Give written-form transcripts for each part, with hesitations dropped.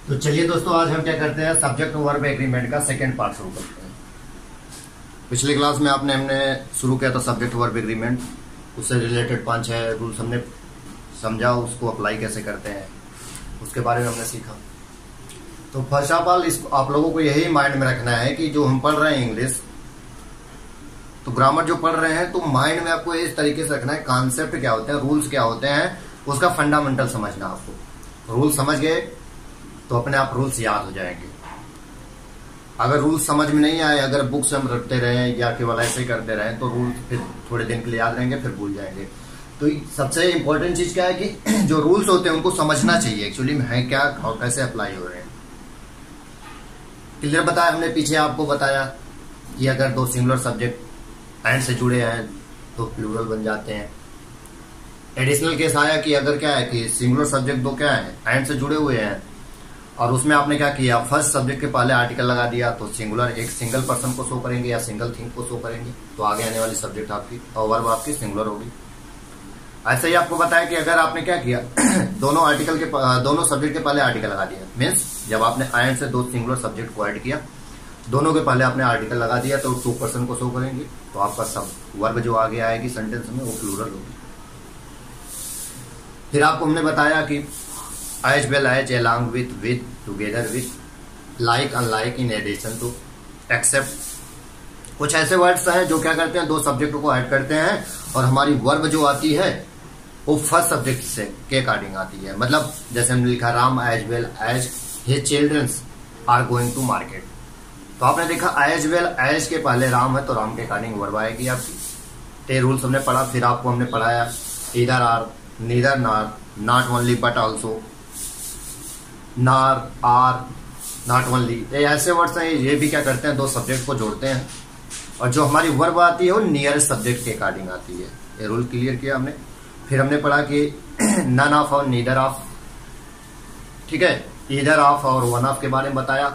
तो चलिए दोस्तों, आज हम क्या करते हैं, सब्जेक्ट वर्ब एग्रीमेंट का सेकंड पार्ट शुरू करते हैं। पिछली क्लास में हमने शुरू किया था सब्जेक्ट वर्ब एग्रीमेंट, उससे रिलेटेड 5-6 रूल्स हमने समझा, उसको अप्लाई कैसे करते हैं उसके बारे में हमने सीखा। तो फर्स्ट ऑफ ऑल इसको आप लोगों को यही माइंड में रखना है कि जो हम पढ़ रहे हैं इंग्लिश, तो ग्रामर जो पढ़ रहे हैं, तो माइंड में आपको इस तरीके से रखना है, कॉन्सेप्ट क्या होते हैं, रूल्स क्या होते हैं, उसका फंडामेंटल समझना। आपको रूल समझ गए तो अपने आप रूल्स याद हो जाएंगे। अगर रूल्स समझ में नहीं आए, अगर बुक्स हम रखते रहे या केवल ऐसे ही करते रहे, तो रूल्स फिर थोड़े दिन के लिए याद रहेंगे, फिर भूल जाएंगे। तो सबसे इम्पोर्टेंट चीज क्या है कि जो रूल्स होते हैं उनको समझना चाहिए एक्चुअली में है क्या और कैसे अप्लाई हो रहे हैं। क्लियर बताया हमने, पीछे आपको बताया कि अगर दो सिंगुलर सब्जेक्ट एंड से जुड़े हैं तो प्लूरल बन जाते हैं। एडिशनल केस आया कि अगर क्या है कि सिंगुलर सब्जेक्ट दो क्या है, एंड से जुड़े हुए हैं, और उसमें आपने क्या किया, फर्स्ट सब्जेक्ट के पहले आर्टिकल लगा दिया, तो सिंगुलर एक सिंगल पर्सन को शो करेंगे या सिंगल थिंग को शो करेंगे, तो आगे आने वाली सब्जेक्ट आपकी और वर्ब आपकी सिंगुलर होगी। ऐसे ही आपको बताया कि अगर आपने क्या किया दोनों सब्जेक्ट के पहले आर्टिकल लगा दिया, मीन्स जब आपने एंड से दो सिंगुलर सब्जेक्ट को ऐड किया, दोनों के पहले आपने आर्टिकल लगा दिया, तो 2 पर्सन को शो करेंगे, तो आपका सब वर्ब जो आगे आएगी सेंटेंस में वो प्लूरल होगी। फिर आपको हमने बताया कि as well as, along with, together with, like, unlike, in addition to, except, कुछ ऐसे वर्ड्स हैं जो क्या करते हैं, दो सब्जेक्ट को ऐड करते हैं और हमारी वर्ब जो आती है वो फर्स्ट सब्जेक्ट से के अकॉर्डिंग आती है। मतलब जैसे हमने लिखा Ram as well as his childrens are going to market, तो आपने देखा एज वेल एज के पहले राम है तो राम के अकॉर्डिंग वर्ब आएगी आपकी। ते रूल्स हमने पढ़ा। फिर आपको हमने पढ़ाया इधर आर, नीदर नार, नॉट ओनली बट ऑल्सो, नार, आर, नॉट ओनली, ये ऐसे वर्ड्स हैं, ये भी क्या करते हैं, दो सब्जेक्ट को जोड़ते हैं, और जो हमारी वर्ब आती है वो नियरेस्ट सब्जेक्ट के अकॉर्डिंग आती है। ये रूल क्लियर किया हमने। फिर हमने पढ़ा कि नन ऑफ और नीदर ऑफ, ठीक है, ईदर ऑफ और वन ऑफ के बारे में बताया।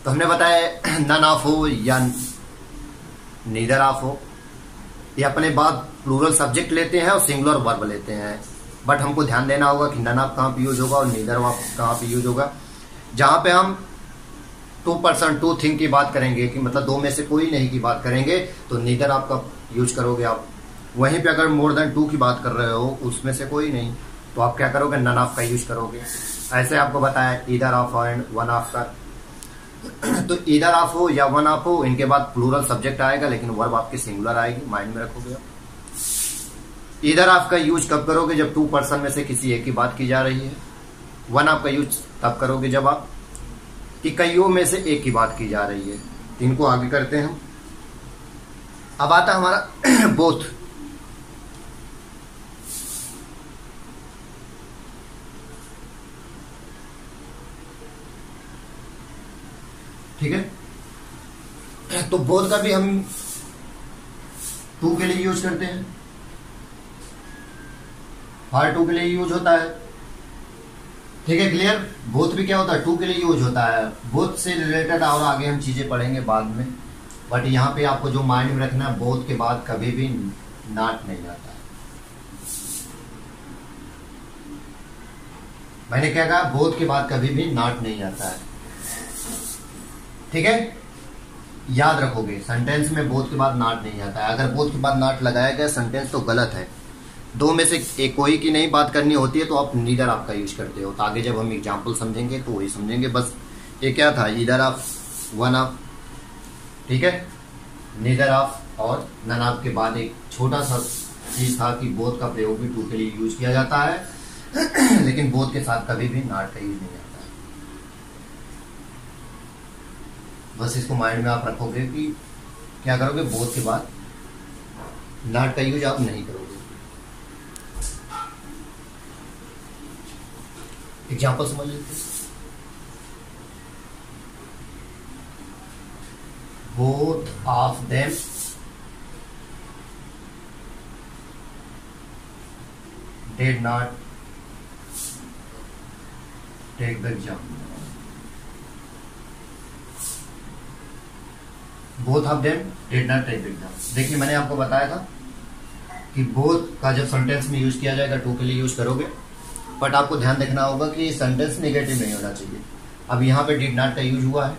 तो हमने बताया नन ऑफ हो या नीदर ऑफ हो, ये अपने बाद प्लूरल सब्जेक्ट लेते हैं और सिंगुलर वर्ब लेते हैं, बट हमको ध्यान देना होगा कि नन ऑफ कहां पे यूज होगा और नीदर ऑफ कहां पे यूज होगा। जहां पे हम 2 पर्सन 2 थिंग की बात करेंगे, कि मतलब दो में से कोई नहीं की बात करेंगे, तो नीदर ऑफ का यूज करोगे आप। वहीं पे अगर मोर देन 2 की बात कर रहे हो, उसमें से कोई नहीं, तो आप क्या करोगे, नन ऑफ का यूज करोगे। ऐसे आपको बताया either of and one of का। तो ईदर ऑफ हो या वन ऑफ हो, इनके बाद प्लूरल सब्जेक्ट आएगा, लेकिन वर्ब आपकी सिंगुलर आएगी, माइंड में रखोगे आप। ईदर ऑफ का यूज कब करोगे, जब 2 पर्सन में से किसी एक की बात की जा रही है। वन ऑफ का यूज तब करोगे जब आप कि कईयों में से एक की बात की जा रही है। इनको आगे करते हैं हम। अब आता हमारा बोथ। ठीक है, तो बोथ का भी हम 2 के लिए यूज करते हैं, हर 2 के लिए यूज होता है। ठीक है, क्लियर। बोथ भी क्या होता है, 2 के लिए यूज होता है। बोथ से रिलेटेड और आगे हम चीजें पढ़ेंगे बाद में, बट यहाँ पे आपको जो माइंड में रखना है, बोथ के बाद कभी भी नॉट नहीं आता है। मैंने क्या कहा, बोथ के बाद कभी भी नॉट नहीं आता है। ठीक है, याद रखोगे, सेंटेंस में बोथ के बाद नॉट नहीं आता है। अगर बोथ के बाद नॉट लगाया गया सेंटेंस तो गलत है। 2 में से एक कोई की नहीं बात करनी होती है, तो आप नीदर ऑफ का यूज करते हो। तो आगे जब हम एग्जांपल समझेंगे तो वही समझेंगे। बस ये क्या था, ईदर ऑफ, वन ऑफ, ठीक है, नीदर ऑफ और नन ऑफ के बाद एक छोटा सा चीज था कि बोथ का प्रयोग भी 2 के लिए यूज किया जाता है, लेकिन बोथ के साथ कभी भी नॉट का यूज नहीं आता है। बस इसको माइंड में आप रखोगे कि क्या करोगे, बोथ के बाद नॉट का यूज आप नहीं करोगे। एग्जाम्पल समझ लेते हैं। Both of them did not take the exam. Both of them did not take the exam. देखिए, मैंने आपको बताया था कि बोथ का जब सेंटेंस में यूज किया जाएगा 2 के लिए यूज करोगे, बट आपको ध्यान रखना होगा कि सेंटेंस नेगेटिव नहीं होना चाहिए। अब यहाँ पे डिड नॉट का यूज हुआ है,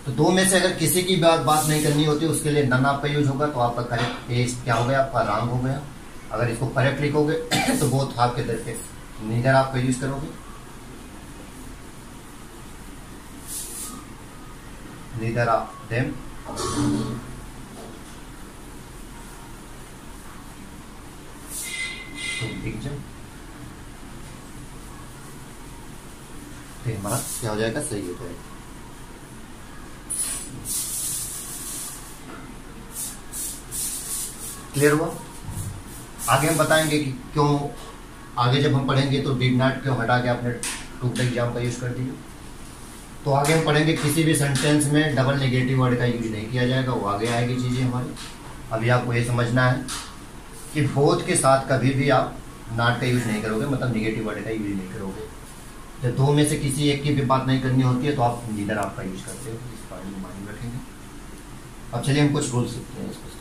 तो दो में से अगर किसी की बात नहीं करनी होती उसके लिए नन आपका यूज होगा, तो आपका करेक्ट एज क्या हो गया, आपका रॉन्ग हो गया। अगर इसको करेक्ट लिखोगे तो बोथ आपके तरफ नीदर आपका यूज करोगे, नीदर ऑफ देम, तो हमारा क्या हो जाएगा, सही हो जाएगा। क्लियर हुआ? आगे हम बताएंगे कि क्यों, आगे जब हम पढ़ेंगे तो डिड नॉट क्यों हटा के आपने टू द एग्जाम का यूज कर दिया। तो आगे हम पढ़ेंगे किसी भी सेंटेंस में डबल नेगेटिव वर्ड का यूज नहीं किया जाएगा, वो आगे आएगी चीजें हमारी। अभी आपको ये समझना है कि बोथ के साथ कभी भी आप नॉट का यूज नहीं करोगे, मतलब नेगेटिव वर्ड का यूज नहीं करोगे। जब दो में से किसी एक की भी बात नहीं करनी होती है तो आप नीदर आपका यूज करते हो, इस बारे में माइंड रखेंगे। अब चलिए हम कुछ रूल सीखते हैं इसको।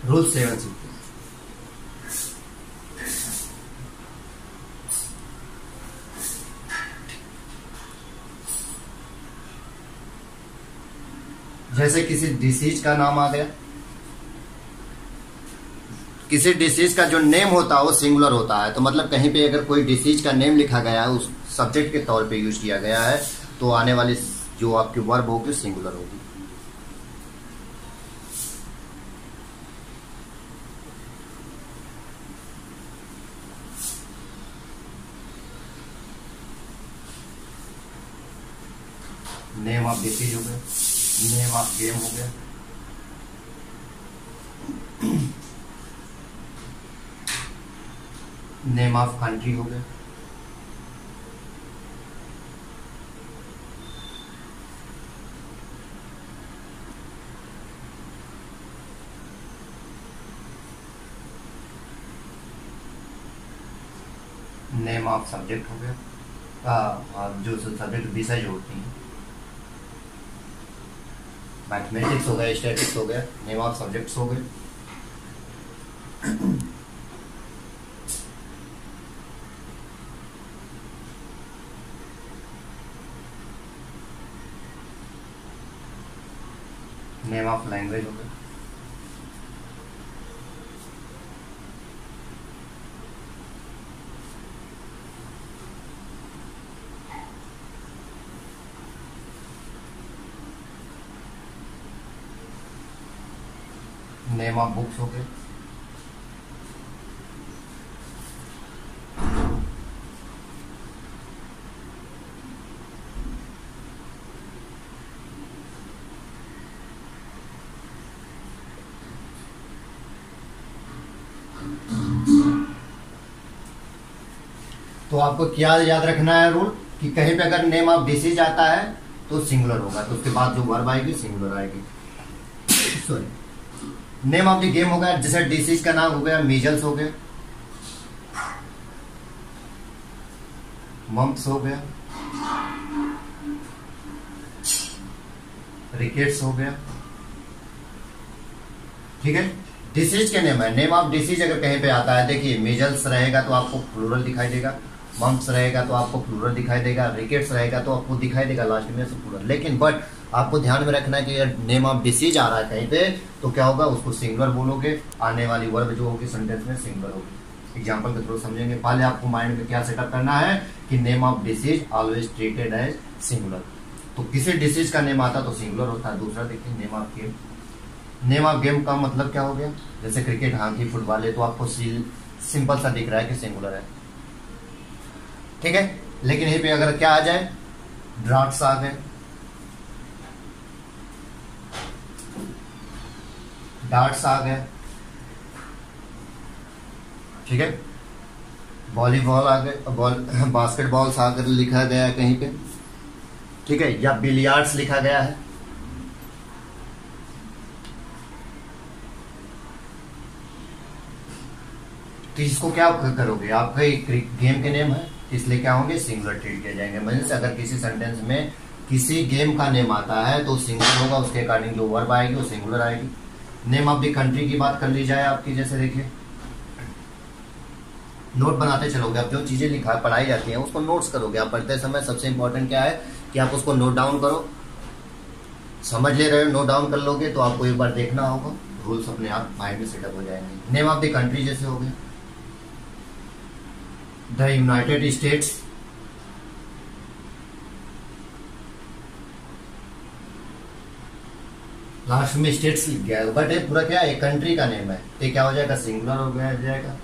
रूल 7 सीखते हैं। जैसे किसी डिसीज का नाम आ गया, किसी डिसीज का जो नेम होता है वो सिंगुलर होता है, तो मतलब कहीं पे अगर कोई डिसीज का नेम लिखा गया है, उस सब्जेक्ट के तौर पे यूज किया गया है, तो आने वाली जो आपकी वर्ब होगी सिंगुलर होगी। नेम ऑफ डिसीज हो गया, नेम ऑफ गेम हो गया, नेम ऑफ कंट्री हो गया, नेम ऑफ सब्जेक्ट हो गया, जो सब्जेक्ट विषय जो होती हैं, मैथमेटिक्स हो गया, स्टैटिक्स हो गया, नेम ऑफ सब्जेक्ट्स हो गए। नेम ऑफ लैंग्वेज हो गया, नेम ऑफ बुक्स हो गए, तो आपको क्या याद रखना है रूल कि कहीं पे अगर नेम ऑफ डिसीज आता है तो सिंगुलर होगा, तो उसके बाद जो वर्ब आएगी सिंगुलर आएगी। Sorry, name of the game हो गया, जैसे डिसीज का नाम हो गया मीजल्स हो गया, मम्प्स हो गया, रिकेट्स हो गया। ठीक है, डिसीज के नेम है। नेम ऑफ डिसीज अगर कहीं पे आता है, देखिए मीजल्स रहेगा तो आपको प्लूरल दिखाई देगा, मम्प्स रहेगा तो आपको प्लूरल दिखाई देगा, रिकेट्स रहेगा तो आपको दिखाई देगा लास्ट में से प्लूरल। लेकिन बट आपको ध्यान में रखना है कि अगर नेम ऑफ डिसीज आ रहा है कहीं पे तो क्या होगा, उसको सिंगुलर बोलोगे, आने वाली वर्ब जो होगी सेंटेंस में सिंगुलर होगी। एग्जांपल के थ्रू समझेंगे। पहले आपको माइंड में क्या सेटअप करना है कि name of disease always treated as singular, तो किसी डिसीज का नेम आता तो सिंगुलर होता है। दूसरा देखिए name of game, name of game का मतलब क्या हो गया, जैसे क्रिकेट, हॉकी, फुटबॉल है तो आपको सिंपल सा दिख रहा है कि सिंगुलर है। ठीक है, लेकिन यहीं पे अगर क्या आ जाए, ड्राफ्ट्स आ गए, डार्ट्स आ गए, ठीक है, वॉलीबॉल आ गए, बास्केटबॉल्स आकर लिखा गया है कहीं पे, ठीक है, या बिलियर्ड्स लिखा गया है, तो इसको क्या करोगे, आपका गेम के नेम है इसलिए क्या होंगे, सिंगुलर ट्रीट किए जाएंगे। मतलब से अगर किसी सेंटेंस में किसी गेम का नेम आता है तो सिंगुलर होगा, उसके अकॉर्डिंग जो वर्ब आएगी वो सिंगुलर आएगी। नेम ऑफ द कंट्री की बात कर ली जाए आपकी, जैसे देखिए नोट बनाते चलोगे, अब जो चीजें लिखा पढ़ाई जाती हैं उसको नोट्स करोगे आप पढ़ते समय। सबसे इंपॉर्टेंट क्या है कि आप उसको नोट डाउन करो, समझ ले रहे हो, नोट डाउन कर लोगे तो आपको एक बार देखना होगा, रूल्स अपने आप माइंड में सेटअप हो जाएंगे। नेम ऑफ द कंट्री जैसे हो गया द यूनाइटेड स्टेट्स, लास्ट में स्टेट्स लिख गया है, बट ये पूरा क्या है, कंट्री का नेम है, ये क्या हो जाएगा, सिंगुलर हो गया जाएगा।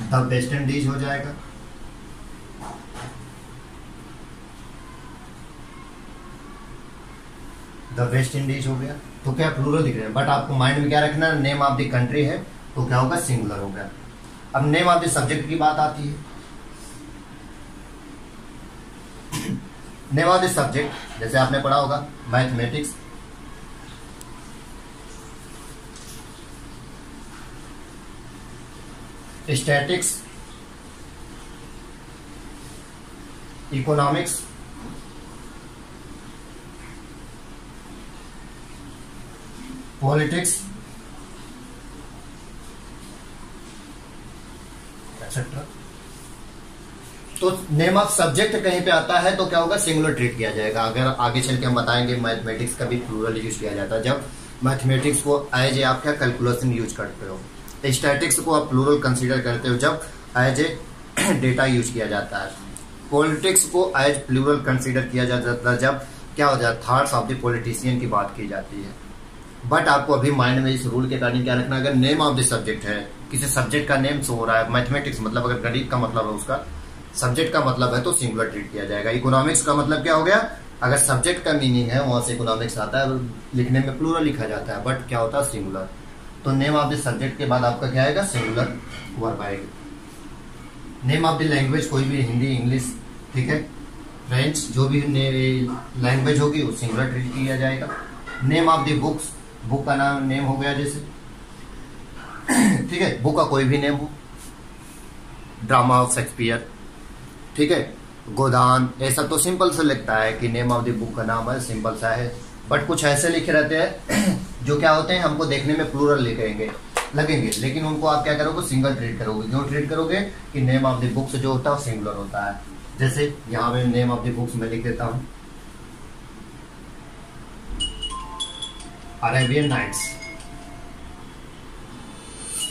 द वेस्ट इंडीज हो जाएगा, द वेस्ट इंडीज हो गया। तो क्या प्लूरल लिख रहे हैं, बट आपको माइंड में क्या रखना है, नेम ऑफ द कंट्री है तो क्या होगा, सिंगुलर हो गया। अब नेम ऑफ द सब्जेक्ट की बात आती है। नेम ऑफ द सब्जेक्ट जैसे आपने पढ़ा होगा mathematics, statics, economics, politics etcetera. तो नेम ऑफ सब्जेक्ट कहीं पे आता है तो क्या होगा, सिंगुलर ट्रीट किया जाएगा। अगर आगे चल के हम बताएंगे मैथमेटिक्स का भी प्लूरल यूज किया जाता है, जब मैथमेटिक्स को एज ए आप क्या कैलकुलेशन यूज करते हो। स्टैटिक्स को आप प्लूरल कंसीडर करते हो जब एज ए डेटा यूज किया जाता है। पॉलिटिक्स को एज प्लूरल कंसीडर किया जाता है जब क्या हो जाता है, थॉट्स ऑफ द पॉलिटिशियन की बात की जाती है। बट आपको अभी माइंड में इस रूल के कारण क्या रखना, अगर नेम ऑफ द सब्जेक्ट है, किसी सब्जेक्ट का नेम शो हो रहा है, मैथमेटिक्स मतलब अगर गणित का मतलब है, उसका सब्जेक्ट का मतलब है तो सिंगुलर ट्रीट किया जाएगा। इकोनॉमिक्स का मतलब क्या हो गया, अगर सब्जेक्ट का मीनिंग है वहां से इकोनॉमिक्स आता है, लिखने में प्लूरल लिखा जाता है, बट क्या होता है, सिंगुलर। तो नेम ऑफ द सब्जेक्ट के बाद आपका क्या आएगा, सिंगुलर वर्ब आएगा। नेम ऑफ द लैंग्वेज कोई भी, हिंदी, इंग्लिश, ठीक है, फ्रेंच, जो भी लैंग्वेज होगी वो सिंगुलर ट्रीट किया जाएगा। Name of the books, book का नाम नेम हो गया जैसे, ठीक है, बुक का कोई भी नेम हो, ड्रामा ऑफ शेक्सपियर, ठीक है, गोदान, ऐसा तो सिंपल से लिखता है कि नेम ऑफ द बुक का नाम है, सिंपल सा है। बट कुछ ऐसे लिखे रहते हैं जो क्या होते हैं, हमको देखने में प्लूरल लिखेंगे लगेंगे, लेकिन उनको आप क्या करोगे, सिंगल ट्रीट करोगे। क्यों ट्रीट करोगे कि नेम ऑफ द बुक्स जो होता है वो सिंगुलर होता है। जैसे यहाँ पे नेम ऑफ द बुक्स में लिख देता हूँ अरेबियन नाइट्स,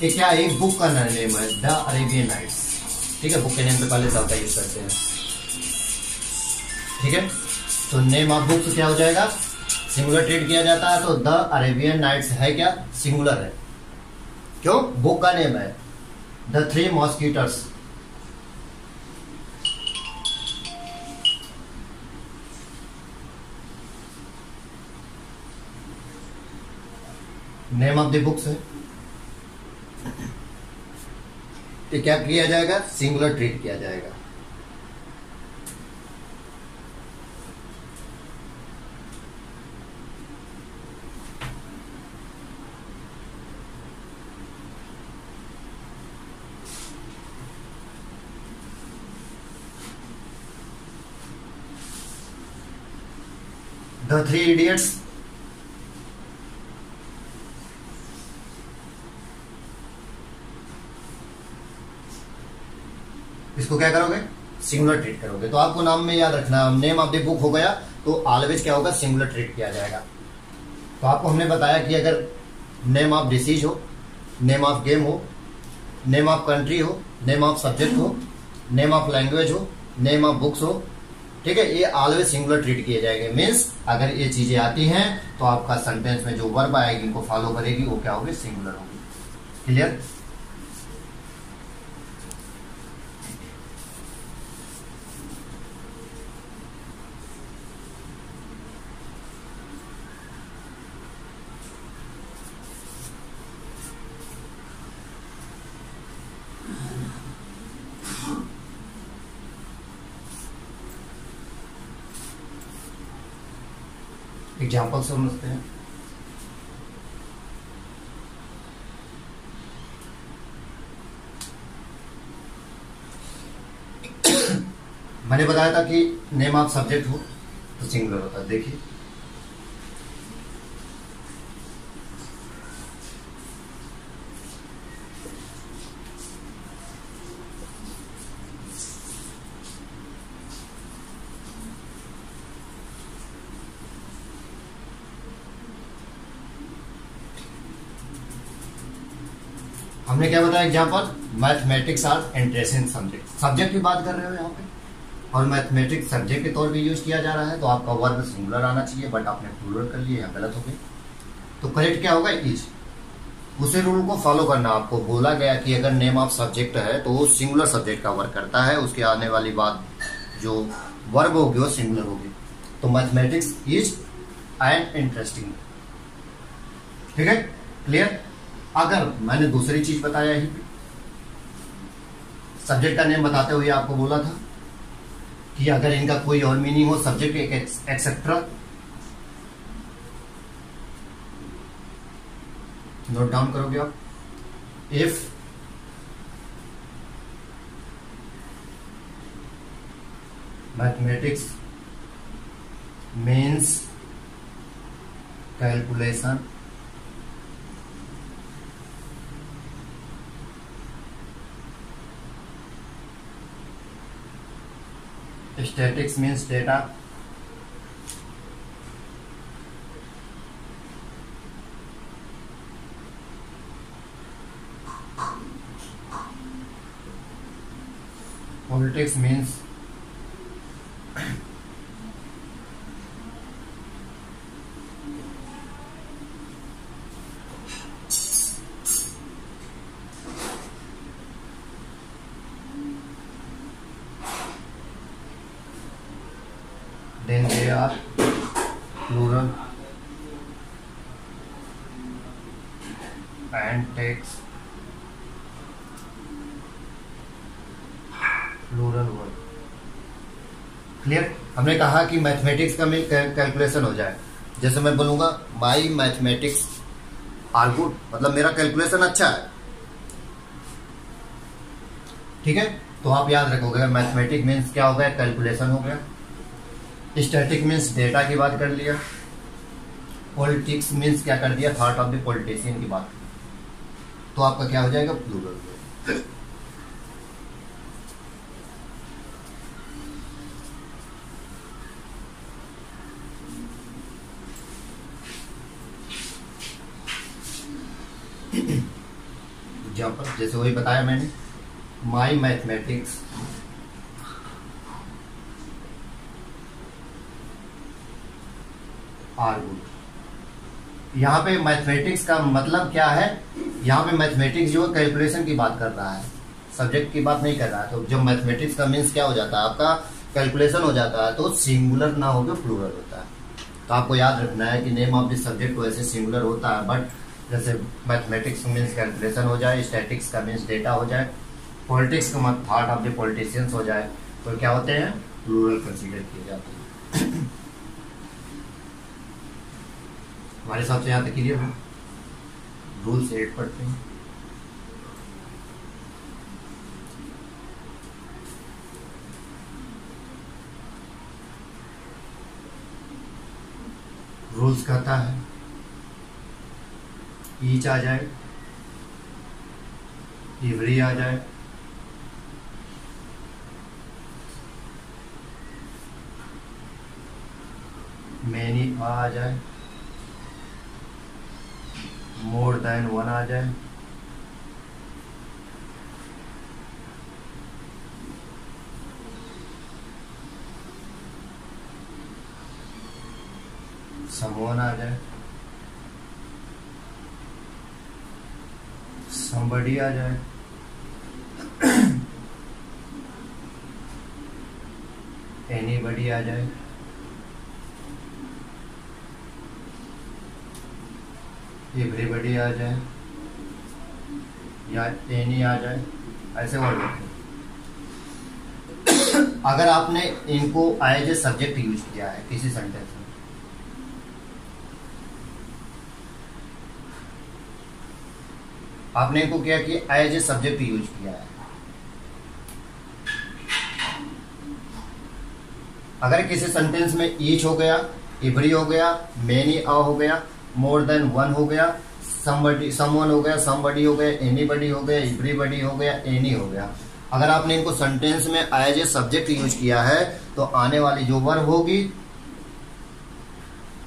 ये क्या, एक बुक का नेम है, द अरेबियन नाइट्स, ठीक है, बुक के नेम पे पहले द का यूज करते हैं, ठीक है। तो नेम ऑफ बुक्स क्या हो जाएगा, सिंगुलर ट्रीट किया जाता है, तो द अरेबियन नाइट्स है क्या, सिंगुलर है, क्यों, बुक का नेम है। The three musketeers, name of the books है, तो क्या किया जाएगा, सिंगुलर ट्रीट किया जाएगा। द थ्री इडियट्स, इसको क्या करोगे, सिंगुलर ट्रीट करोगे। तो आपको नाम में याद रखना, नेम ऑफ द बुक हो गया तो ऑलवेज क्या होगा, सिंगुलर ट्रीट किया जाएगा। तो आपको हमने बताया कि अगर नेम ऑफ डिसीज हो, नेम ऑफ गेम हो, नेम ऑफ कंट्री हो, नेम ऑफ सब्जेक्ट हो, नेम ऑफ लैंग्वेज हो, नेम ऑफ बुक्स हो, ठीक है, ये ऑलवेज सिंगुलर ट्रीट किए जाएंगे। मीन्स अगर ये चीजें आती हैं तो आपका सेंटेंस में जो वर्ब आएगी इनको फॉलो करेगी, वो क्या होगी, सिंगुलर होगी। क्लियर। एग्जाम्पल समझते हैं। मैंने बताया था कि नेम ऑफ सब्जेक्ट हो तो सिंगुलर होता है। देखिए हमने क्या बताया example, mathematics are interesting subject, subject की बात कर रहे हो यहाँ पे, और मैथमेटिक्स सब्जेक्ट के तौर पे यूज किया जा रहा है, तो आपका वर्ब सिंगुलर आना चाहिए, बट आपने प्लूरल कर लिया, यहाँ गलत हो गई। तो करेक्ट क्या होगा, इज। उसी रूल को फॉलो करना, आपको बोला गया कि अगर नेम ऑफ सब्जेक्ट है तो वो सिंगुलर सब्जेक्ट का वर्क करता है, उसके आने वाली बात जो वर्ब होगी वो सिंगुलर होगी। तो मैथमेटिक्स इज एंड इंटरेस्टिंग, ठीक है, क्लियर। अगर मैंने दूसरी चीज बताया ही, सब्जेक्ट का नेम बताते हुए आपको बोला था कि अगर इनका कोई और मीनिंग हो, सब्जेक्ट एक्सेट्रा, नोट डाउन करोगे आप। If mathematics means calculation, statics means data, politics means then they are plural and takes plural word, clear. हमने कहा कि मैथमेटिक्स का कैलकुलेशन हो जाए, जैसे मैं बोलूंगा माई मैथमेटिक्स आर गुड, मतलब मेरा कैलकुलेशन अच्छा है, ठीक है। तो आप याद रखोगे मैथमेटिक्स मीन्स क्या हो गया, कैलकुलेशन हो गया। स्टैटिक मीन्स डेटा की बात कर लिया। पॉलिटिक्स मीन्स क्या कर दिया, थॉट ऑफ द पॉलिटिशियन की बात। तो आपका क्या हो जाएगा, प्लूरल। एग्जाम्पल जैसे वही बताया मैंने, माई मैथमेटिक्स आर गुड। यहाँ पे मैथमेटिक्स का मतलब क्या है, यहाँ पे मैथमेटिक्स जो है कैलकुलेशन की बात कर रहा है, सब्जेक्ट की बात नहीं कर रहा है। तो जब मैथमेटिक्स का मीन्स क्या हो जाता है, आपका कैलकुलेशन हो जाता है, तो सिंगुलर ना होकर प्लूरल होता है। तो आपको याद रखना है कि नेम ऑफ दिस सब्जेक्ट वैसे सिंगुलर होता है, बट जैसे मैथमेटिक्स मीन्स कैलकुलेशन हो जाए, स्टैटिक्स का मीन्स डेटा हो जाए, पॉलिटिक्स का मतलब थॉट ऑफ द पॉलिटिशियंस हो जाए, तो क्या होते हैं, प्लूरल कंसीडर किए जाते हैं। हमारे हिसाब से यहाँ तक क्लियर हो। रूल्स 8 पढ़ते हैं। रूल्स कहता है ईच आ जाए, एवरी आ जाए, मैनी आ जाए, मोर देन वन आ जाए, समवन आ जाए, somebody आ जाए, anybody आ जाए, everybody आ जाए, या any आ जाए, ऐसे वर्ड होते हैं। अगर आपने इनको एज ए सब्जेक्ट यूज किया है किसी सेंटेंस में, आपने इनको क्या किया, एज ए सब्जेक्ट यूज किया है। अगर किसी सेंटेंस में ईच हो गया, एवरी हो गया, मेनी आ हो गया, मोर देन वन हो गया, समबडी समवन हो गया, समबडी हो गया, एनीबडी हो गया, एवरीबडी हो गया, एनी हो गया, अगर आपने इनको सेंटेंस में एज ए सब्जेक्ट यूज किया है, तो आने वाली जो वर्ब होगी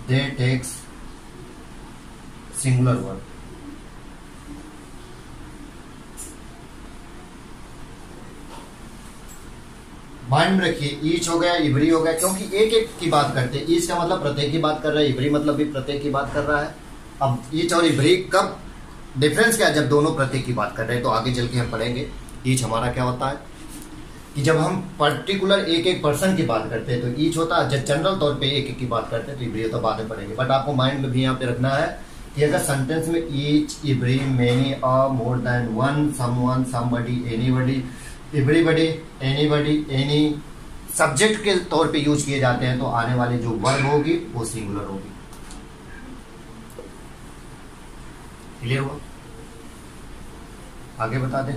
दे टेक्स सिंगुलर वर्ब। माइंड में रखिए, ईच हो गया, इवरी हो गया, क्योंकि एक एक की बात करते हैं। ईच का मतलब प्रत्येक की बात कर रहा है, इवरी मतलब भी प्रत्येक की बात कर रहा है। अब ईच और इवरी कब डिफरेंस क्या है? जब दोनों प्रत्येक की बात कर रहे हैं। तो आगे चल के हम पढ़ेंगे ईच हमारा क्या होता है कि जब हम पर्टिकुलर एक एक पर्सन की बात करते हैं तो ईच होता है, जब जनरल तौर पे एक एक की बात करते हैं तो इवरी होता है, बाद में पढ़ेंगे। बट आपको माइंड में भी यहाँ पे रखना है कि अगर सेंटेंस में each, every, many, a, more than one, someone, somebody, anybody, everybody, anybody, any subject के तौर पे यूज किए जाते हैं तो आने वाली जो वर्ब होगी वो सिंगुलर होगी। क्लियर हुआ? आगे बता दें।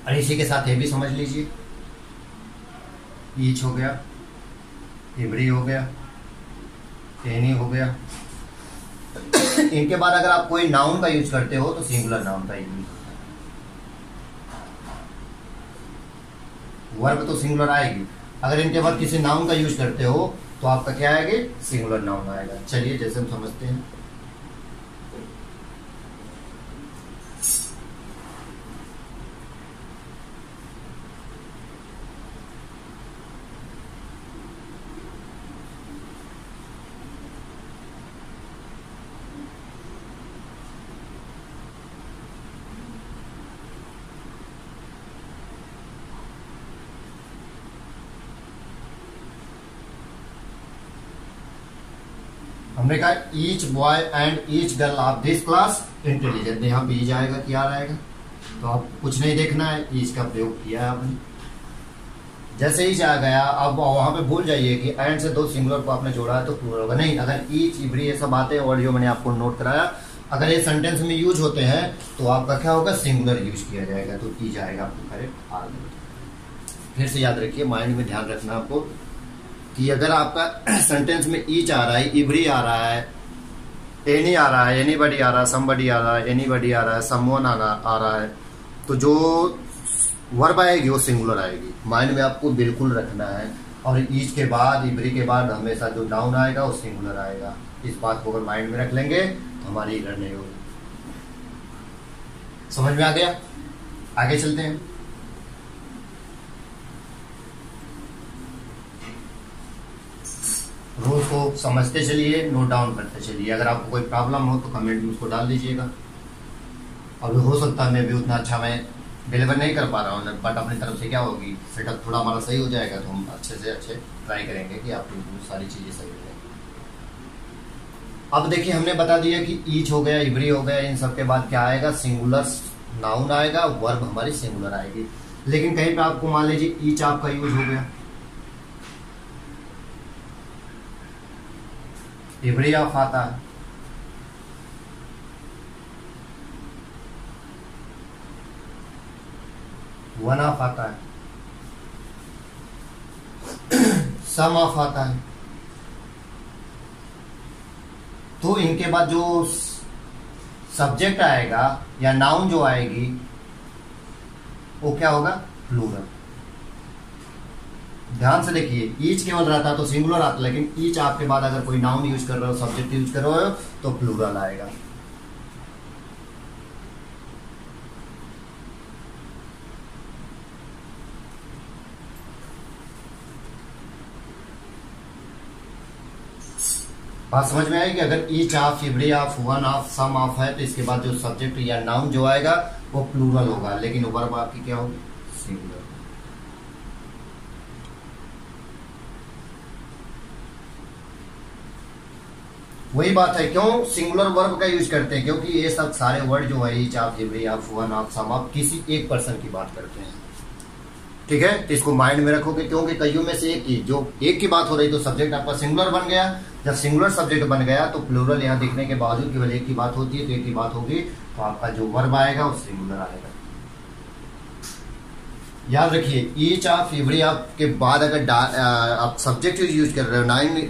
और इसी के साथ ये भी समझ लीजिए, ईच हो गया, इवरी हो गया, एनी हो गया। इनके बाद अगर आप कोई नाउन का यूज करते हो तो सिंगुलर नाउन का यूज होता है। वर्ब तो सिंगुलर आएगी। अगर इनके बाद किसी नाउन का यूज करते हो तो आपका क्या आएगा? सिंगुलर नाउन आएगा। चलिए जैसे हम समझते हैं, हमने कहा each boy and each girl of this class intelligent. यहाँ पे ईच आएगा, क्या आएगा? तो आप कुछ नहीं देखना है, ईच का प्रयोग किया है आपने। जैसे ईच आ गया, अब वहां पे भूल जाइए कि एंड से दो सिंगुलर को आपने जोड़ा है तो प्लूरल होगा। नहीं, अगर ईच, इवरी ये सब आते हैं और जो मैंने आपको नोट कराया, अगर ये सेंटेंस में यूज होते हैं तो आपका क्या होगा? सिंगुलर यूज किया जाएगा, तो ईच आएगा आपको करेक्ट। आगे फिर से याद रखिए, माइंड में ध्यान रखना आपको कि अगर आपका सेंटेंस में ईच आ रहा है, इवरी आ रहा है, एनी आ रहा है, एनीबडी आ रहा है, समबडी आ रहा है, एनीबडी आ रहा है, समवन आ रहा है, तो जो वर्ब आएगी वो सिंगुलर आएगी। माइंड में आपको बिल्कुल रखना है। और ईच के बाद, इवरी के बाद हमेशा जो नाउन आएगा वो सिंगुलर आएगा। इस बात को अगर माइंड में रख लेंगे तो हमारी एरर नहीं होगी। समझ में आ गया? आगे चलते हैं। रूल्स को समझते चलिए, नोट डाउन करते चलिए। अगर आपको कोई प्रॉब्लम हो तो कमेंट में उसको डाल दीजिएगा। अभी हो सकता है मैं भी उतना अच्छा मैं डिलीवर नहीं कर पा रहा हूँ, बट अपनी तरफ से क्या होगी, सेटअप थोड़ा हमारा सही हो जाएगा तो हम अच्छे से अच्छे ट्राई करेंगे कि आपकी सारी चीज़ें सही हो जाएंगी। अब देखिए, हमने बता दिया कि ईच हो गया, इवरी हो गया, इन सब के बाद क्या आएगा? सिंगुलर नाउन आएगा, वर्ब हमारी सिंगुलर आएगी। लेकिन कहीं पे आपको मान लीजिए ईच आपका यूज हो गया, इवरी ऑफ आता है, वन ऑफ आता है, सम ऑफ आता है, तो इनके बाद जो सब्जेक्ट आएगा या नाउन जो आएगी वो क्या होगा? प्लूरल। ध्यान से देखिए, ईच केवल रहता तो सिंगुलर आता, लेकिन ईच आपके बाद अगर कोई नाउन यूज कर रहे हो, सब्जेक्ट यूज कर रहे हो तो प्लूरल आएगा। बात समझ में आएगी? अगर each of, every of, one of, some of है तो इसके बाद जो सब्जेक्ट या नाउन जो आएगा वो प्लूरल होगा, लेकिन वर्ब आपकी क्या होगी? सिंगुलर। वही बात है, क्यों सिंगुलर वर्ब का यूज करते हैं? क्योंकि ये सब सारे वर्ड जो है, each of, every of, one of, some of, किसी एक पर्सन की बात करते हैं। ठीक है, तो इसको माइंड में रखोगे, क्योंकि कईयों में से एक की बात हो रही तो सब्जेक्ट आपका सिंगुलर बन गया। जब सिंगुलर सब्जेक्ट बन गया तो प्लूरल यहाँ दिखने के बावजूद केवल एक की बात होती है, तो एक की बात होगी तो आपका जो वर्ब आएगा वो सिंगुलर आएगा। याद रखिए, ईच ऑफ, इवरी ऑफ के बाद अगर आप सब्जेक्ट यूज कर रहे हो,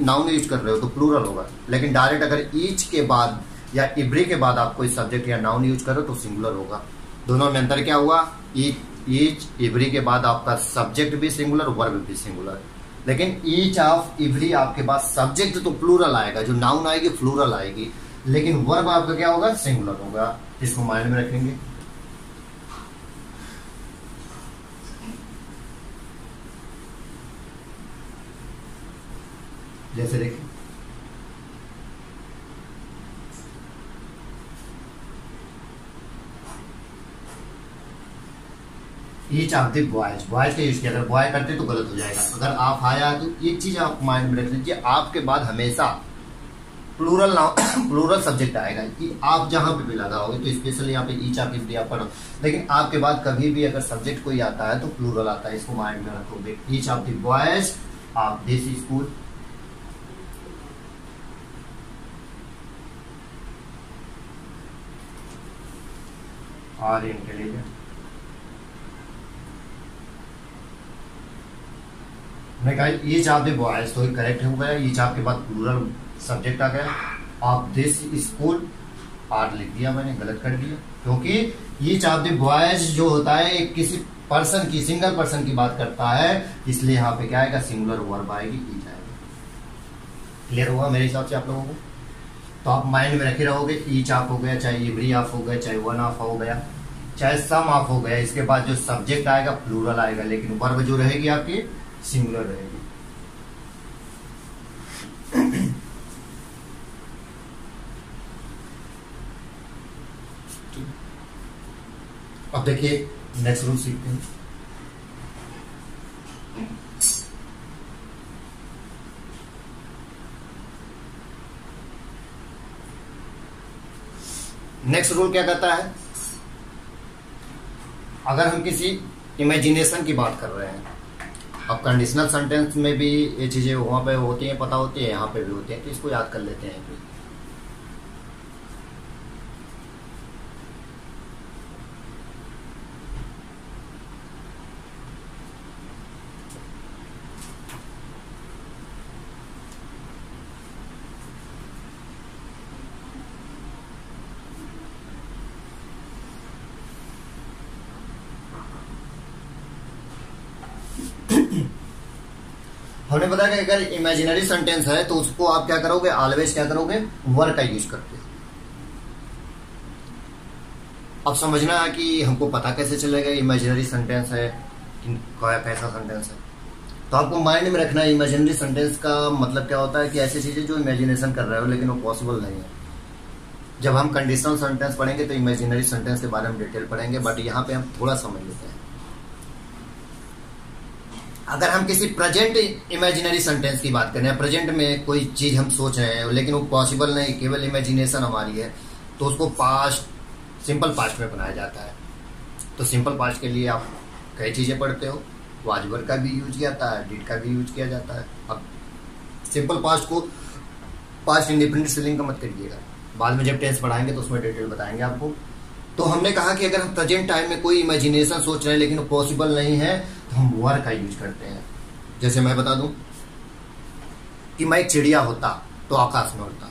नाउन यूज कर रहे हो तो प्लूरल होगा, लेकिन डायरेक्ट अगर ईच के बाद या इवरी के बाद आप कोई सब्जेक्ट या नाउन यूज करो तो सिंगुलर होगा। दोनों में अंतर क्या हुआ? ईच, इवरी के बाद आपका सब्जेक्ट भी सिंगुलर, वर्ब भी सिंगुलर। लेकिन ईच ऑफ एवरी आपके पास सब्जेक्ट तो प्लूरल आएगा, जो नाउन आएगी प्लूरल आएगी, लेकिन वर्ब आपका क्या होगा, सिंगुलर होगा। इसको माइंड में रखेंगे। जैसे देखिए each of the boys, boys का यूज किया, अगर बॉय करते तो गलत हो जाएगा। अगर आप आया तो एक चीज आप माइंड में रख लीजिए, आपके बाद हमेशा प्लूरल प्लूरल सब्जेक्ट आएगा कि आप जहां पे भी लगाओगे तो स्पेशली यहाँ पे ईच ऑफ द आप पढ़ो, लेकिन आपके बाद कभी भी अगर सब्जेक्ट कोई आता है तो प्लूरल आता है। इसको माइंड में रखोगे, each of the boys of this school, are intelligent. मैं कहा ईच ऑफ द बॉयज तो करेक्ट हो गया, ईच ऑफ के बाद प्लूरल सब्जेक्ट आ गया। ऑफ दिस स्कूल आर लिख दिया मैंने, गलत कर दिया, क्योंकि ईच ऑफ द बॉयज जो होता है किसी पर्सन की, सिंगल पर्सन की बात करता है, इसलिए यहाँ पे क्या आएगा, सिंगुलर वर्ब आएगी, ईच आएगा। क्लियर हुआ मेरे हिसाब से आप लोगों को? तो आप माइंड में रखे रहोगे, ईच ऑफ हो गया, चाहे एवरी ऑफ हो गया, चाहे वन ऑफ हो गया, चाहे सम ऑफ हो गया, इसके बाद जो सब्जेक्ट आएगा प्लूरल आएगा, लेकिन वर्ब जो रहेगी आपकी सिंगुलर रहेगी। अब देखिए नेक्स्ट रूल सीखते हैं। नेक्स्ट रूल क्या कहता है, अगर हम किसी इमेजिनेशन की बात कर रहे हैं, अब कंडीशनल सेंटेंस में भी ये चीजें वहां पे होती हैं, पता होती है, यहाँ पे भी होती हैं, तो इसको याद कर लेते हैं। हमने बताया कि अगर इमेजिनरी सेंटेंस है तो उसको आप क्या करोगे, ऑलवेज क्या करोगे, वर का यूज करते हो। अब समझना है कि हमको पता कैसे चलेगा इमेजिनरी सेंटेंस है कैसा सेंटेंस है। तो आपको माइंड में रखना है इमेजिनरी सेंटेंस का मतलब क्या होता है कि ऐसी चीजें जो इमेजिनेशन कर रहे हो लेकिन वो पॉसिबल नहीं है। जब हम कंडीशनल सेंटेंस पढ़ेंगे तो इमेजिनरी सेंटेंस के बारे में डिटेल पढ़ेंगे, बट यहाँ पे हम थोड़ा समझ लेते हैं। अगर हम किसी प्रेजेंट इमेजिनरी सेंटेंस की बात करें, प्रेजेंट में कोई चीज हम सोच रहे हैं लेकिन वो पॉसिबल नहीं, केवल इमेजिनेशन हमारी है, तो उसको पास्ट, सिंपल पास्ट में बनाया जाता है। तो सिंपल पास्ट के लिए आप कई चीजें पढ़ते हो, वाज वर्ब का भी यूज किया जाता है, डिड का भी यूज किया जाता है। अब सिंपल पास्ट को पास्ट इंडिपेंडेंट स्पेलिंग का मत करिएगा, बाद में जब टेंस पढ़ाएंगे तो उसमें डिटेल बताएंगे आपको। तो हमने कहा कि अगर हम प्रेजेंट टाइम में कोई इमेजिनेशन सोच रहे हैं लेकिन वो पॉसिबल नहीं है तो हम वर का यूज करते हैं। जैसे मैं बता दूं कि मैं एक चिड़िया होता तो आकाश में उड़ता,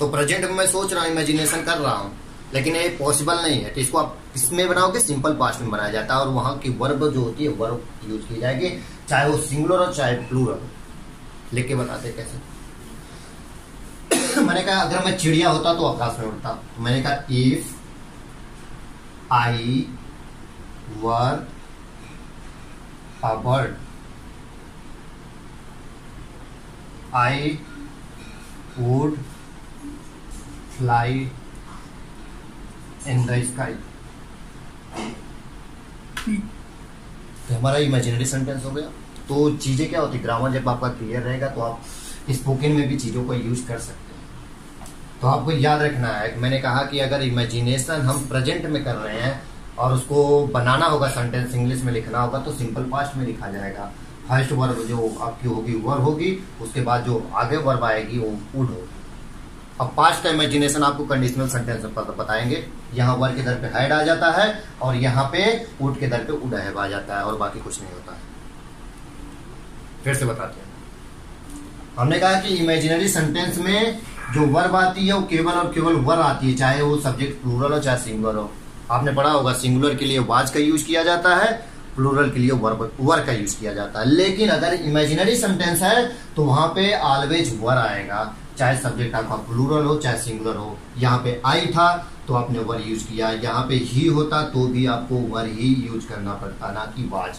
तो प्रेजेंट में मैं सोच रहा हूं, इमेजिनेशन कर रहा हूं, लेकिन ये पॉसिबल नहीं है, तो इसको आप इसमें बनाओगे, सिंपल पास्ट में बनाया जाता है और वहां की वर्ब जो होती है वर्ब यूज की जाएगी, चाहे वो सिंगुलर हो चाहे प्लूरल। लिख के बताते कैसे। मैंने कहा अगर मैं चिड़िया होता तो आकाश में उड़ता, तो मैंने कहा if I were a bird, I would fly in the sky। तो हमारा इमेजिनरी सेंटेंस हो गया। तो चीजें क्या होती, ग्रामर जब आपका क्लियर रहेगा तो आप स्पोकन में भी चीजों को यूज कर सकते हैं। तो आपको याद रखना है, मैंने कहा कि अगर इमेजिनेशन हम प्रेजेंट में कर रहे हैं और उसको बनाना होगा, सेंटेंस इंग्लिश में लिखना होगा, तो सिंपल पास्ट में लिखा जाएगा। फर्स्ट वर्ब जो आपकी होगी वर होगी, उसके बाद जो आगे वर्ब आएगी वो वुड होगी। अब पास्ट का इमेजिनेशन आपको कंडीशनल सेंटेंस में बताएंगे। यहाँ वर के दर पे हैड आ जाता है और यहाँ पे वुड के दर पे वुड हैव आ जाता है और बाकी कुछ नहीं होता है। फिर से बताते हैं, हमने कहा कि इमेजिनरी सेंटेंस में जो वर्ब आती है वो केवल और केवल वर आती है, चाहे वो सब्जेक्ट प्लूरल हो चाहे सिंगुलर हो। आपने पढ़ा होगा सिंगुलर के लिए वाज का यूज किया जाता है प्लूरल के लिए वर का यूज किया जाता है। लेकिन अगर इमेजिनरी सेंटेंस है तो वहां पे ऑलवेज वर आएगा, चाहे सब्जेक्ट आपका प्लूरल हो चाहे सिंगुलर हो। यहाँ पे आई था तो आपने वर यूज किया, यहाँ पे ही होता तो भी आपको वर ही यूज करना पड़ता, ना कि वाज।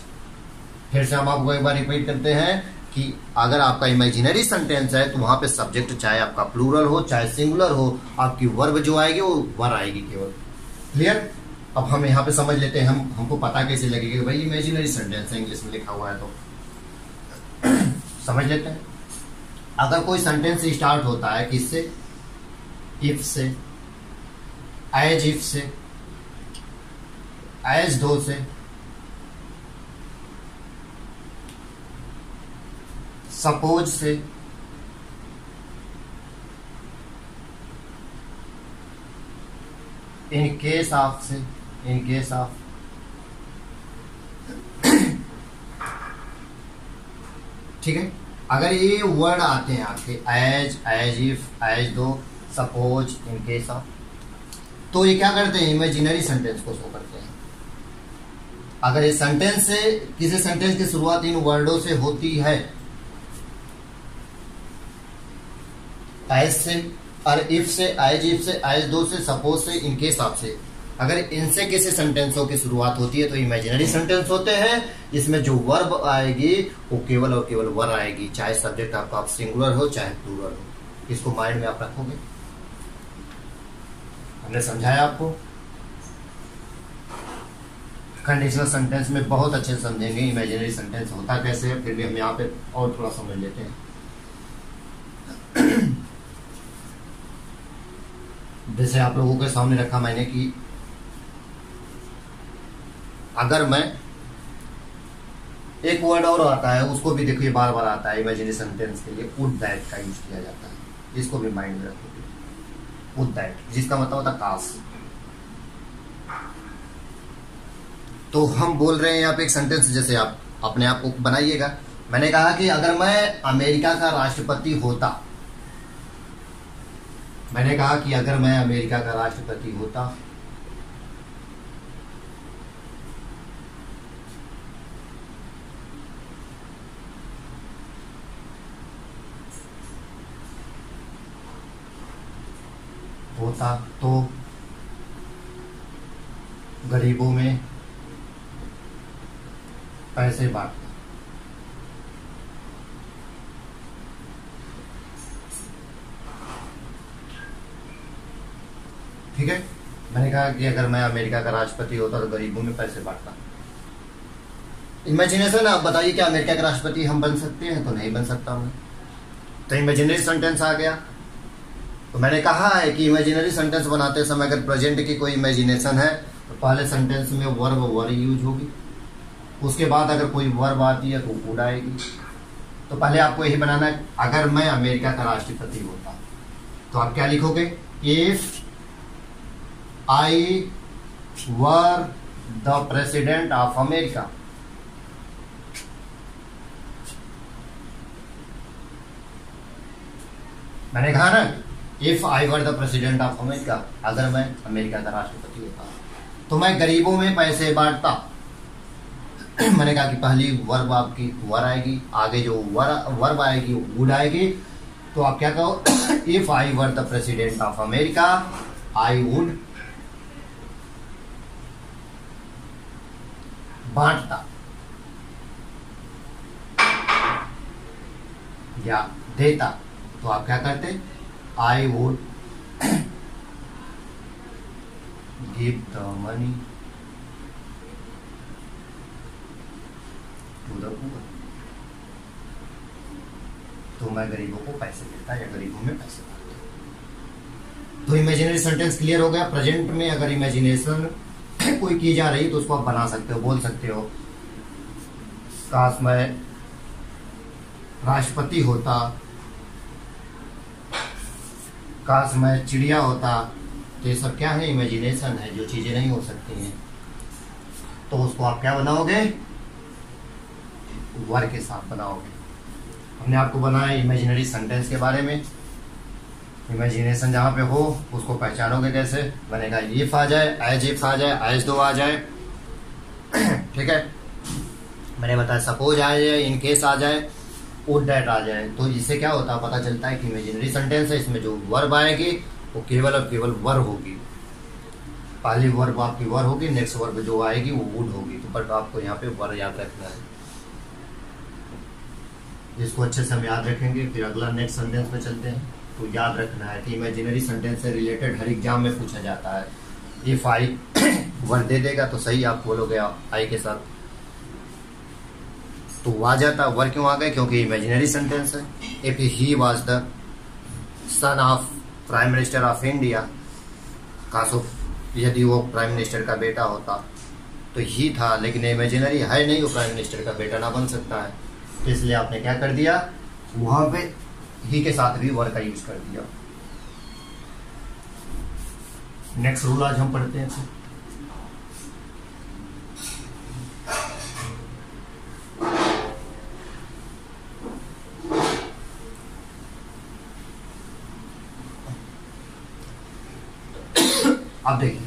फिर से हम आपको एक बार रिपीट करते हैं कि अगर आपका इमेजिनरी सेंटेंस है तो वहां पे सब्जेक्ट चाहे आपका प्लूरल हो चाहे सिंगुलर हो, आपकी वर्ब जो आएगी वो वर आएगी केवल। क्लियर? अब हम यहाँ पे समझ लेते हैं, हमको पता कैसे लगेगा भाई इमेजिनरी सेंटेंस है, इंग्लिश में लिखा हुआ है तो समझ लेते हैं। अगर कोई सेंटेंस स्टार्ट होता है किससे? इफ से, एज इफ से, एज दो से, सपोज से, इन केस ऑफ से, इन केस ऑफ, ठीक है। अगर ये वर्ड आते हैं आपके एज, एज इफ, एज दो, सपोज, इन केस ऑफ, तो ये क्या करते हैं? इमेजिनरी सेंटेंस को शो करते हैं। अगर ये सेंटेंस से, किसी सेंटेंस की शुरुआत इन वर्डों से होती है, एज से और इफ से, एज इफ से, एज दो से, सपोज से, इन केस ऑफ से, अगर इनसे किसी सेंटेंसों की शुरुआत होती है तो इमेजिनरी सेंटेंस होते हैं। इसमें जो वर्ब आएगी वो केवल और केवल वर आएगी, चाहे सब्जेक्ट आपका सिंगुलर हो चाहे प्लूरल हो। इसको माइंड में आप रखोगे। हमने समझाया आपको। कंडीशनल सेंटेंस में बहुत अच्छे से समझेंगे इमेजिनरी सेंटेंस होता कैसे है, फिर भी हम यहाँ पे और थोड़ा समझ लेते हैं। जैसे आप लोगों के सामने रखा मैंने कि अगर मैं, एक वर्ड और आता है उसको भी देखिए बार बार आता है इमेजिनरी सेंटेंस के लिए, वुड दैट का यूज किया जाता है। इसको भी माइंड में रखोगे, वुड दैट, जिसका मतलब होता है काश। तो हम बोल रहे हैं यहाँ पे एक सेंटेंस, जैसे आप अपने आप को बनाइएगा। मैंने कहा कि अगर मैं अमेरिका का राष्ट्रपति होता, मैंने कहा कि अगर मैं अमेरिका का राष्ट्रपति होता तो गरीबों में पैसे बांटता। ठीक है, मैंने कहा कि अगर मैं अमेरिका का राष्ट्रपति होता तो गरीबों में पैसे बांटता। इमेजिनेशन, आप बताइए क्या अमेरिका का राष्ट्रपति हम बन सकते हैं? तो नहीं बन सकता हूं। तो इमेजिनरी सेंटेंस आ गया। तो मैंने कहा है कि इमेजिनरी सेंटेंस बनाते समय अगर प्रेजेंट की कोई इमेजिनेशन है तो पहले सेंटेंस में वर्ब वर यूज होगी, उसके बाद अगर कोई वर्ब आती है तो वुड आएगी। तो पहले आपको यही बनाना है, अगर मैं अमेरिका का राष्ट्रपति होता तो आप क्या लिखोगे? If I were the president of America. मैंने कहा ना, if I were the president of America, अगर मैं अमेरिका का राष्ट्रपति होता तो मैं गरीबों में पैसे बांटता। मैंने कहा कि पहली वर्ब आपकी वर आएगी, आगे जो वर्ब आएगी वुड आएगी। तो आप क्या कहो? If I were the president of America I would बांटता या देता। तो आप क्या करते? I would give the money to the poor. तो मैं गरीबों को पैसे देता या गरीबों में पैसे देता। तो इमेजिनरी सेंटेंस क्लियर हो गया। प्रेजेंट में अगर इमेजिनेशन कोई की जा रही तो उसको आप बना सकते हो, बोल सकते हो काश मैं राष्ट्रपति होता, काश मैं चिड़िया होता। तो ये सब क्या है? इमेजिनेशन है, जो चीजें नहीं हो सकती हैं। तो उसको आप क्या बनाओगे? वर के साथ बनाओगे। हमने आपको बनाया इमेजिनरी सेंटेंस के बारे में। इमेजिनेशन जहां पे हो उसको पहचानोगे कैसे? मैंने कहा इफ आ जाए, एज इफ आ जाए, एज दो आ जाए। ठीक है, मैंने बताया सपोज आ जाए, इन केस आ जाए, वुड डैट आ जाए, तो इससे क्या होता है पता चलता है कि इमेजिनरी सेंटेंस है, इसमें जो वर्ब आएगी वो केवल और केवल वर होगी। पहली वर्ब आपकी वर होगी, नेक्स्ट वर्ब जो आएगी वो वुड होगी। तो बट आपको यहाँ पे वर याद रखना है, जिसको अच्छे से हम याद रखेंगे फिर अगला नेक्स्ट सेंटेंस पे चलते हैं। तो याद रखना है कि इमेजिनरी सेंटेंस से रिलेटेड हर एग्जाम में पूछा जाता है। इफ आई वर दे देगा तो सही, आप बोलोगे आई के साथ तो वो आ जाता। वर क्यों आ गए? क्योंकि इमेजिनरी सेंटेंस है। If he was the son of prime minister of India, कासो यदि वो प्राइम मिनिस्टर का बेटा होता तो ही था, लेकिन इमेजिनरी है नहीं, वो प्राइम मिनिस्टर का बेटा ना बन सकता है। तो इसलिए आपने क्या कर दिया, वहां पे ही के साथ भी वर का यूज कर दिया। नेक्स्ट रूल आज हम पढ़ते हैं। अब देखिए,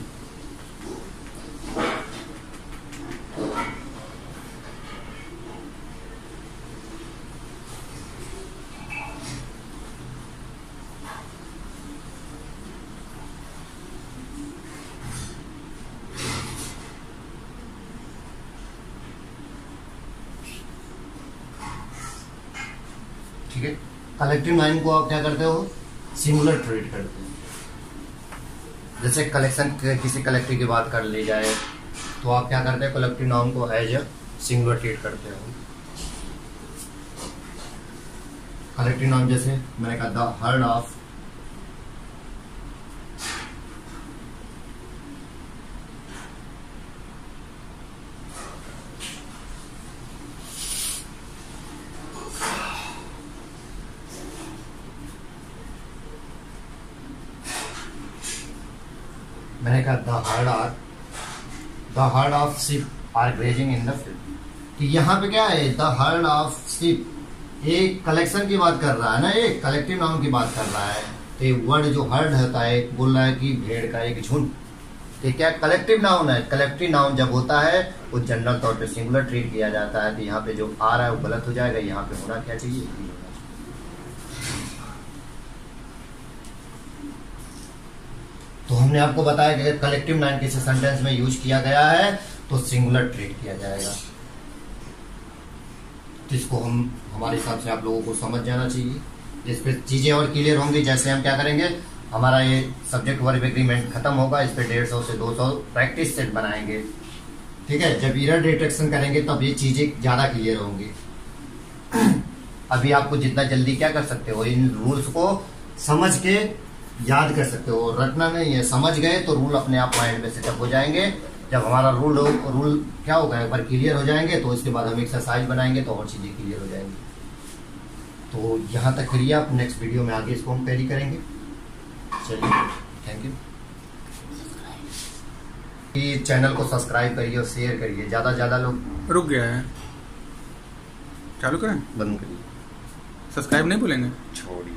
ठीक है, कलेक्टिव नाउन को आप क्या करते हो, सिंगुलर ट्रीट करते हो। जैसे कलेक्शन किसी कलेक्टिव की बात कर ली जाए तो आप क्या करते हैं, कलेक्टिव नाउन को एज अ सिंगुलर ट्रीट करते हो। कलेक्टिव नाउन जैसे मैंने कहा द हर्ड ऑफ, मैंने कहा the herd of sheep are grazing in the field. तो यहाँ पे क्या है, द हर्ड ऑफ शिप एक कलेक्शन की बात कर रहा है ना, एक कलेक्टिव नाउन की बात कर रहा है। तो ये वर्ड जो हर्ड होता है बोल रहा है कि भेड़ का एक झुंड, तो क्या कलेक्टिव नाउन है। कलेक्टिव नाउन जब होता है वो जनरल तौर पे सिंगुलर ट्रीट किया जाता है। तो यहाँ पे जो आ रहा है वो गलत हो जाएगा, यहाँ पे होना क्या चाहिए, तो हमने आपको बताया कि अगर कलेक्टिव नाउन किसी सेंटेंस में यूज किया गया है तो सिंगुलर ट्रीट किया जाएगा। तो इसको हम हमारे हिसाब से आप लोगों को समझ जाना चाहिए। इस पे चीजें और क्लियर होंगी। जैसे हम क्या करेंगे, हमारा ये सब्जेक्ट वर्ब एग्रीमेंट खत्म होगा, इस पे 150 से 200 प्रैक्टिस सेट बनाएंगे। ठीक है, जब एरर डिटेक्शन करेंगे तब ये चीजें ज्यादा क्लियर होंगी। अभी आपको जितना जल्दी क्या कर सकते हो, इन रूल्स को समझ के याद कर सकते हो, रटना नहीं है। समझ गए तो रूल अपने आप माइंड में सेटअप हो जाएंगे। जब हमारा रूल क्या होगा, एक बार क्लियर हो जाएंगे तो इसके बाद हम एक्सरसाइज बनाएंगे तो और चीजें क्लियर हो जाएंगी। तो यहाँ तक करिए, आप नेक्स्ट वीडियो में आगे इसको हम कैरी करेंगे। चलिए, थैंक यू। चैनल को सब्सक्राइब करिए और शेयर करिए, ज्यादा से ज्यादा लोग। रुक गया है, चालू करें, बंद करिए, सब्सक्राइब नहीं भूलेंगे, छोड़िए।